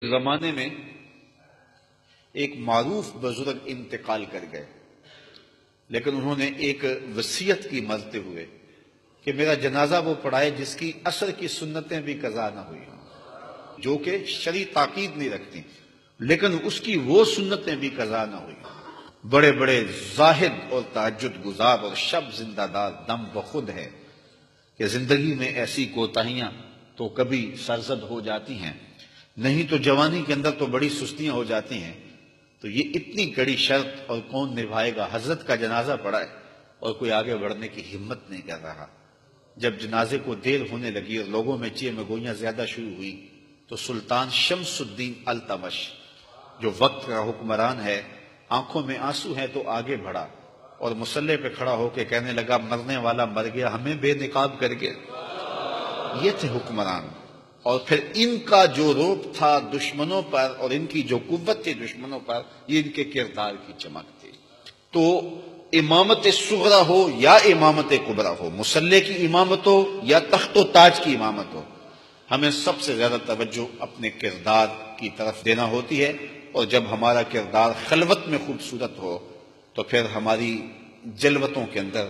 زمانے میں ایک معروف بزرگ انتقال کر گئے، لیکن انہوں نے ایک وصیت کی مرتے ہوئے کہ میرا جنازہ وہ پڑھائے جس کی عصر کی سنتیں بھی قضا نہ ہوئی ہوں، جو کہ شرعی تاکید نہیں رکھتی لیکن اس کی وہ سنتیں بھی قضا نہ ہوئی ہوں۔ بڑے بڑے زاہد اور تہجد گزار اور شب زندہ دار دم بخود ہے کہ زندگی میں ایسی کوتاہیاں تو کبھی سرزد ہو جاتی ہیں، نہیں تو جوانی کے اندر تو بڑی سستیاں ہو جاتی ہیں۔ تو یہ اتنی کڑی شرط اور کون نبھائے گا؟ حضرت کا جنازہ پڑا ہے اور کوئی آگے بڑھنے کی ہمت نہیں کر رہا۔ جب جنازے کو دیر ہونے لگی اور لوگوں میں چیخ گوئیاں زیادہ شروع ہوئی تو سلطان شمس الدین التمش جو وقت کا حکمران ہے، آنکھوں میں آنسو ہے تو آگے بڑھا اور مصلی پہ کھڑا ہو کے کہنے لگا مرنے والا مر گیا، ہمیں بے نقاب کر کے۔ یہ تھے حکمران، اور پھر ان کا جو روپ تھا دشمنوں پر اور ان کی جو قوت تھی دشمنوں پر، یہ ان کے کردار کی چمک تھی۔ تو امامت صغرا ہو یا امامت کبریٰ ہو، مصلی کی امامت ہو یا تخت و تاج کی امامت ہو، ہمیں سب سے زیادہ توجہ اپنے کردار کی طرف دینا ہوتی ہے، اور جب ہمارا کردار خلوت میں خوبصورت ہو تو پھر ہماری جلوتوں کے اندر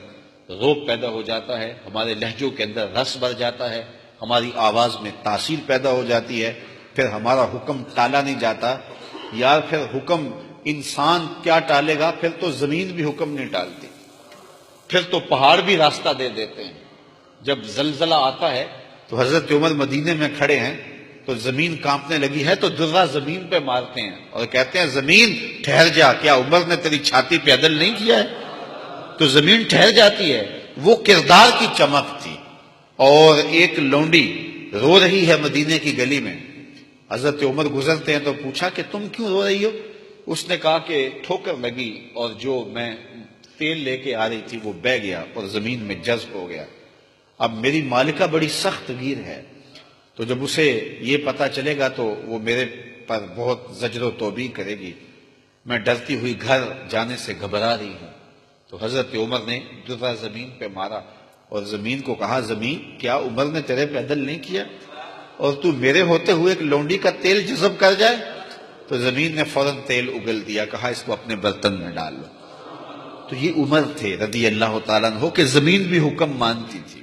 روب پیدا ہو جاتا ہے، ہمارے لہجوں کے اندر رس بڑھ جاتا ہے، ہماری آواز میں تاثیر پیدا ہو جاتی ہے، پھر ہمارا حکم ٹالا نہیں جاتا۔ یا پھر حکم انسان کیا ٹالے گا، پھر تو زمین بھی حکم نہیں ٹالتی، پھر تو پہاڑ بھی راستہ دے دیتے ہیں۔ جب زلزلہ آتا ہے تو حضرت عمر مدینے میں کھڑے ہیں تو زمین کانپنے لگی ہے تو درہ زمین پہ مارتے ہیں اور کہتے ہیں زمین ٹھہر جا، کیا عمر نے تیری چھاتی پہ عدل نہیں کیا ہے؟ تو زمین ٹھہر جاتی ہے۔ وہ کردار کی چمک تھی۔ اور ایک لونڈی رو رہی ہے مدینے کی گلی میں، حضرت عمر گزرتے ہیں تو پوچھا کہ تم کیوں رو رہی ہو؟ اس نے کہا کہ ٹھوکر لگی اور جو میں تیل لے کے آ رہی تھی وہ بہہ گیا اور زمین میں جذب ہو گیا۔ اب میری مالکہ بڑی سخت گیر ہے، تو جب اسے یہ پتا چلے گا تو وہ میرے پر بہت زجر و توبیخ کرے گی، میں ڈرتی ہوئی گھر جانے سے گھبرا رہی ہوں۔ تو حضرت عمر نے درہ زمین پہ مارا اور زمین کو کہا زمین کیا عمر نے تیرے پہ عدل نہیں کیا اور تو میرے ہوتے ہوئے ایک لونڈی کا تیل جذب کر جائے؟ تو زمین نے فوراً تیل اگل دیا، کہا اس کو اپنے برتن میں ڈال لو۔ تو یہ عمر تھے رضی اللہ تعالیٰ عنہ کہ زمین بھی حکم مانتی تھی۔